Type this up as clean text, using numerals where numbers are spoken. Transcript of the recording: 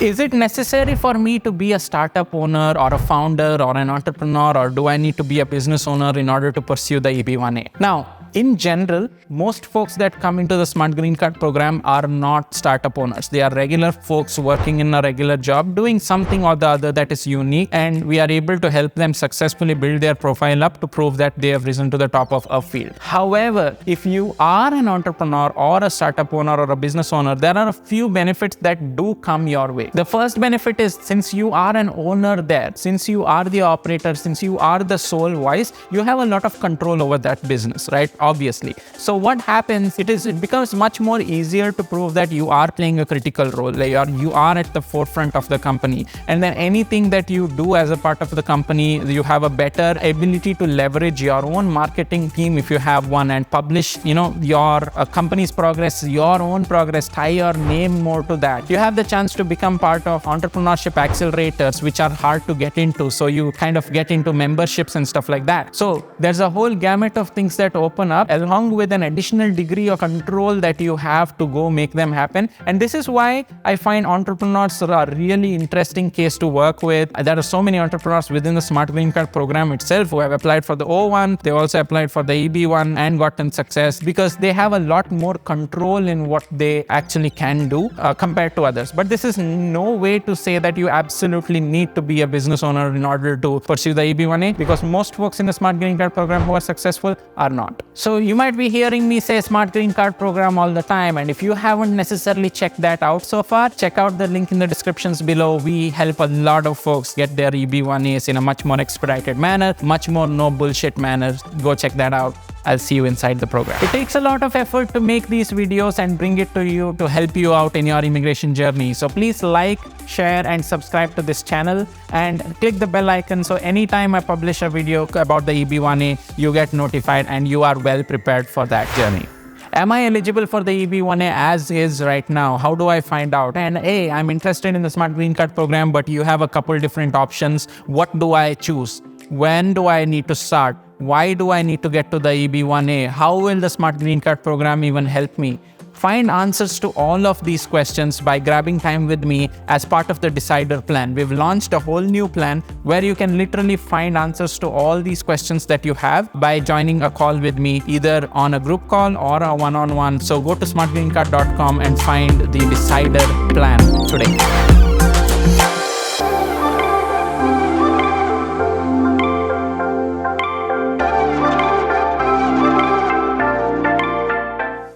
Is it necessary for me to be a startup owner or a founder or an entrepreneur, or do I need to be a business owner in order to pursue the EB1A? Now, in general, most folks that come into the Smart Green Card program are not startup owners. They are regular folks working in a regular job, doing something or the other that is unique, and we are able to help them successfully build their profile up to prove that they have risen to the top of a field. However, if you are an entrepreneur or a startup owner or a business owner, there are a few benefits that do come your way. The first benefit is, since you are an owner there, since you are the operator, since you are the sole voice, you have a lot of control over that business, right? Obviously. So what happens, it becomes much more easier to prove that you are playing a critical role, like you are at the forefront of the company. And then anything that you do as a part of the company, you have a better ability to leverage your own marketing team if you have one, and publish, your company's progress, your own progress, tie your name more to that. You have the chance to become part of entrepreneurship accelerators, which are hard to get into. So you kind of get into memberships and stuff like that. So there's a whole gamut of things that open up, along with an additional degree of control that you have to go make them happen. And this is why I find entrepreneurs are a really interesting case to work with. There are so many entrepreneurs within the Smart Green Card program itself who have applied for the O1. They also applied for the EB1 and gotten success, because they have a lot more control in what they actually can do compared to others. But this is no way to say that you absolutely need to be a business owner in order to pursue the EB1A, because most folks in the Smart Green Card program who are successful are not. So you might be hearing me say Smart Green Card program all the time, and if you haven't necessarily checked that out so far, check out the link in the descriptions below. We help a lot of folks get their EB1As in a much more expedited manner, much more no bullshit manner. Go check that out. I'll see you inside the program. It takes a lot of effort to make these videos and bring it to you to help you out in your immigration journey. So please like, share, and subscribe to this channel, and click the bell icon so anytime I publish a video about the EB1A, you get notified and you are well prepared for that journey. Am I eligible for the EB1A as is right now? How do I find out? And hey, I'm interested in the Smart Green Card program, but you have a couple different options. What do I choose? When do I need to start? Why do I need to get to the EB1A? How will the Smart Green Card program even help me? Find answers to all of these questions by grabbing time with me as part of the Decider plan. We've launched a whole new plan where you can literally find answers to all these questions that you have by joining a call with me, either on a group call or a one-on-one. So go to smartgreencard.com and find the Decider plan today.